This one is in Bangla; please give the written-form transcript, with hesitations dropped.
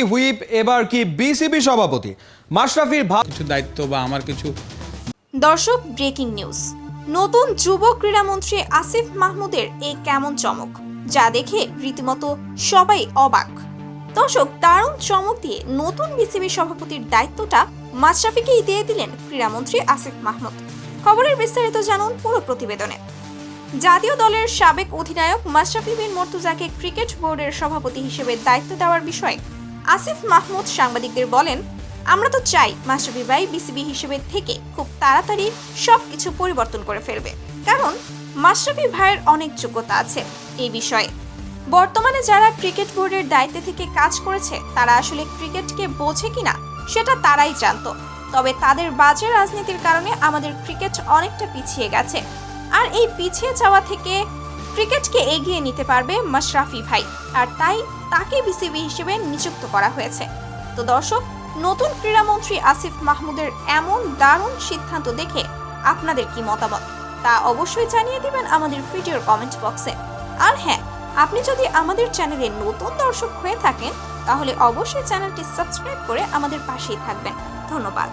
হুইপ এবার কি বিসিবি সভাপতি মাশরাফির কিছু দায়িত্ব বা আমার কিছু। দর্শক, ব্রেকিং নিউজ। নতুন যুব ক্রীড়ামন্ত্রী আসিফ মাহমুদের এই কেমন চমক, যা দেখে রীতিমতো সবাই অবাক। দর্শক, দারুণ চমক দিয়ে নতুন বিসিবি সভাপতির দায়িত্বটা মাশরাফিকেই দিয়ে দিলেন ক্রীড়ামন্ত্রী আসিফ মাহমুদ। খবরের বিস্তারিত জানুন পুরো প্রতিবেদনে। জাতীয় দলের সাবেক অধিনায়ক মাশরাফি বিন মুর্তজাকে ক্রিকেট বোর্ডের সভাপতি হিসেবে দায়িত্ব দেওয়ার বিষয়ে আসিফ মাহমুদ সাংবাদিকদের বলেন, আমরা তো চাই মাশরাফি ভাই বিসিবি হিসেবে থেকে খুব তাড়াতাড়ি সবকিছু পরিবর্তন করে ফেলবে, কারণ মাশরাফি ভাইয়ের অনেক যোগ্যতা আছে এই বিষয়ে। বর্তমানে যারা ক্রিকেট বোর্ডের দায়িত্বে থেকে কাজ করেছে তারা আসলে ক্রিকেটকে বোঝে কিনা সেটা তারাই জানতো। তবে তাদের বাজে রাজনীতির কারণে আমাদের ক্রিকেট অনেকটা পিছিয়ে গেছে, আর এই পিছিয়ে যাওয়া থেকে ক্রিকেটকে এগিয়ে নিতে পারবে মাশরাফি ভাই, আর তাই তাকে বিসিবি হিসেবে নিযুক্ত করা হয়েছে। তো দর্শক, নতুন ক্রীড়ামন্ত্রী আসিফ মাহমুদের এমন দারুণ সিদ্ধান্ত দেখে আপনাদের কি মতামত তা অবশ্যই জানিয়ে দিবেন আমাদের ভিডিওর কমেন্ট বক্সে। আর হ্যাঁ, আপনি যদি আমাদের চ্যানেলে নতুন দর্শক হয়ে থাকেন তাহলে অবশ্যই চ্যানেলটি সাবস্ক্রাইব করে আমাদের পাশেই থাকবেন। ধন্যবাদ।